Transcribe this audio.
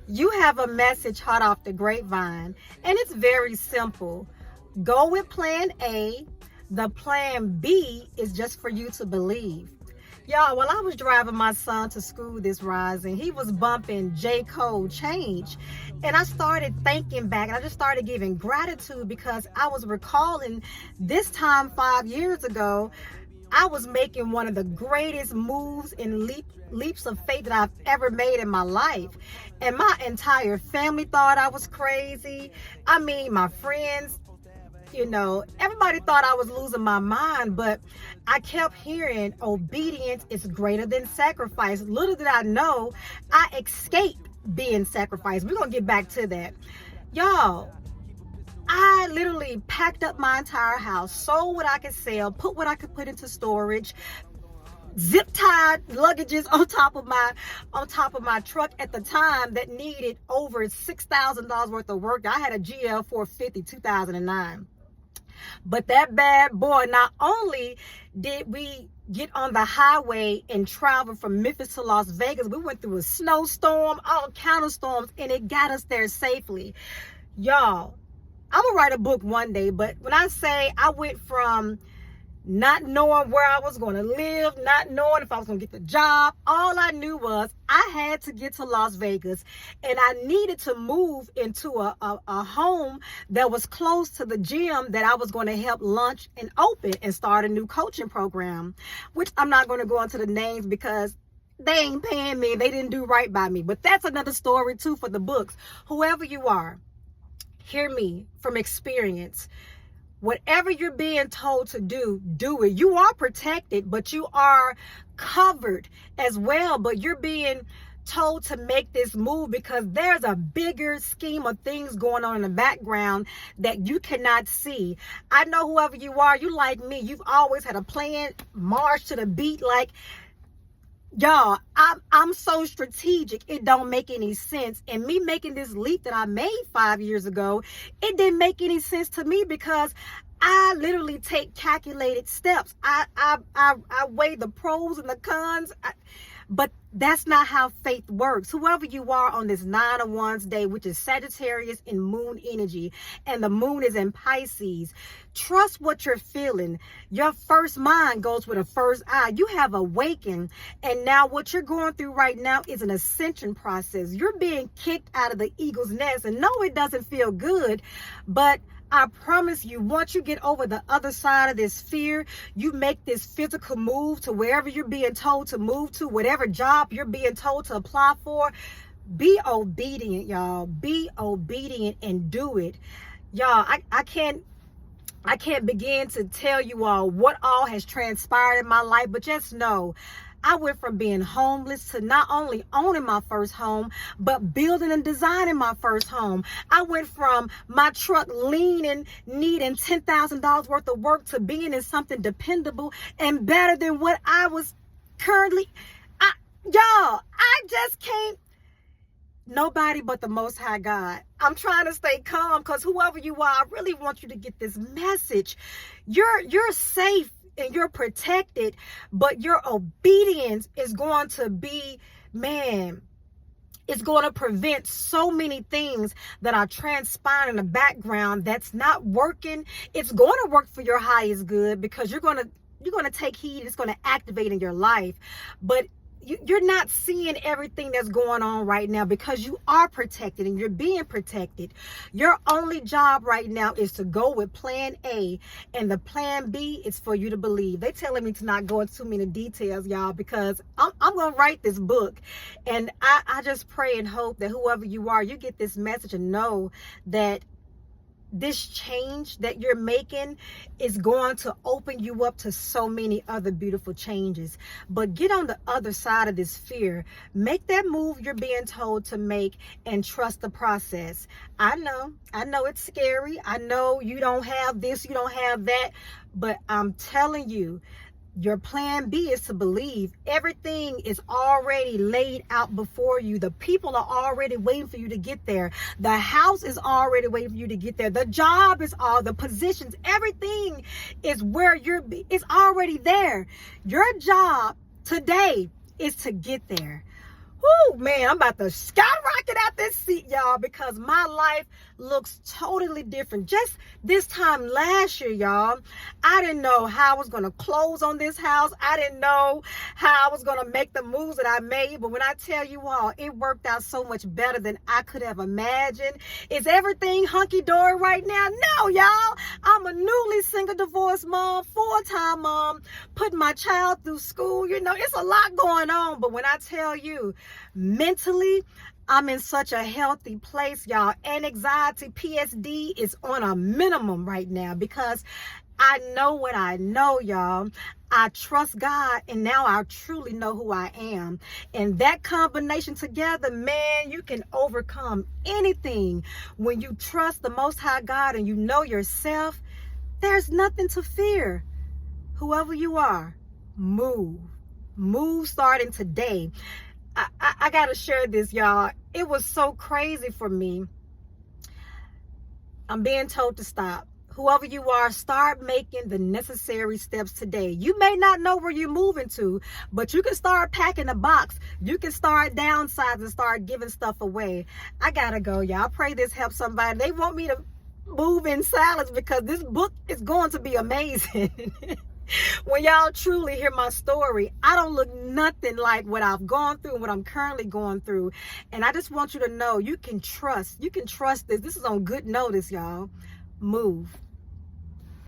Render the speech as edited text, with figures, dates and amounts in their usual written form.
You have a message hot off the grapevine, and it's very simple. Go with plan A. The plan B is just for you to believe. Y'all, while I was driving my son to school this rising, he was bumping J. Cole Change. And I started thinking back, and I just started giving gratitude because I was recalling this time 5 years ago, I was making one of the greatest moves and leaps of faith that I've ever made in my life. And my entire family thought I was crazy. I mean, my friends, everybody thought I was losing my mind, but I kept hearing obedience is greater than sacrifice. Little did I know, I escaped being sacrificed. We're going to get back to that. Y'all, I literally packed up my entire house, sold what I could sell, put what I could put into storage, zip tied luggages on top of my truck at the time that needed over $6,000 worth of work. I had a GL 450 2009. But that bad boy, not only did we get on the highway and travel from Memphis to Las Vegas, we went through a snowstorm, all kind of storms, and it got us there safely. Y'all, I'm gonna write a book one day, but when I say I went from not knowing where I was going to live, not knowing if I was going to get the job, all I knew was I had to get to Las Vegas, and I needed to move into a home that was close to the gym that I was going to help launch and open and start a new coaching program, which I'm not going to go into the names because they ain't paying me. They didn't do right by me. But that's another story too for the books. Whoever you are, hear me from experience. Whatever you're being told to do, do it. You are protected, but you are covered as well. But you're being told to make this move because there's a bigger scheme of things going on in the background that you cannot see. I know whoever you are, you like me, you've always had a plan, march to the beat. Like, y'all, I'm so strategic, it don't make any sense. And me making this leap that I made 5 years ago, it didn't make any sense to me because I literally take calculated steps. I weigh the pros and the cons. But that's not how faith works. Whoever you are on this 9 of Wands day, which is Sagittarius in moon energy, and the moon is in Pisces, trust what you're feeling. Your first mind goes with a first eye. You have awakened, and now what you're going through right now is an ascension process. You're being kicked out of the eagle's nest, and no, it doesn't feel good, but I promise you, once you get over the other side of this fear, you make this physical move to wherever you're being told to move to, whatever job you're being told to apply for. Be obedient, y'all. Be obedient and do it. Y'all, I can't begin to tell you all what all has transpired in my life, but just know I went from being homeless to not only owning my first home, but building and designing my first home. I went from my truck leaning, needing $10,000 worth of work to being in something dependable and better than what I was currently. Y'all, I just can't. Nobody but the Most High God. I'm trying to stay calm because whoever you are, I really want you to get this message. You're safe and you're protected, but your obedience is going to be, it's going to prevent so many things that are transpiring in the background that's not working. It's going to work for your highest good because you're going to take heed. It's going to activate in your life, but you're not seeing everything that's going on right now because you are protected and you're being protected. Your only job right now is to go with plan A, and the plan B is for you to believe. They're telling me to not go into too many details, y'all, because I'm going to write this book. And I just pray and hope that whoever you are, you get this message and know that this change that you're making is going to open you up to so many other beautiful changes. But get on the other side of this fear. Make that move you're being told to make and trust the process. I know it's scary. I know you don't have this, you don't have that, but I'm telling you, your plan B is to believe. Everything is already laid out before you. The people are already waiting for you to get there. The house is already waiting for you to get there. The job is the positions, everything is where it's already there. Your job today is to get there. Woo, man, I'm about to skyrocket out this seat, y'all, because my life looks totally different. Just this time last year, y'all, I didn't know how I was going to close on this house. I didn't know how I was going to make the moves that I made. But when I tell you all, it worked out so much better than I could have imagined. Is everything hunky-dory right now? No, y'all. I'm a newly single divorced mom, full-time mom, putting my child through school. You know, it's a lot going on. But when I tell you, mentally, I'm in such a healthy place, y'all. And anxiety, PSD is on a minimum right now because I know what I know, y'all. I trust God, and now I truly know who I am. And that combination together, man, you can overcome anything. When you trust the Most High God and you know yourself, there's nothing to fear. Whoever you are, move. Move starting today. I got to share this, y'all. It was so crazy for me. I'm being told to stop. Whoever you are, start making the necessary steps today. You may not know where you're moving to, but you can start packing a box. You can start downsizing, start giving stuff away. I got to go, y'all. I pray this helps somebody. They want me to move in silence because this book is going to be amazing. When y'all truly hear my story, I don't look nothing like what I've gone through and what I'm currently going through. And I just want you to know you can trust. You can trust this. This is on good notice, y'all. Move.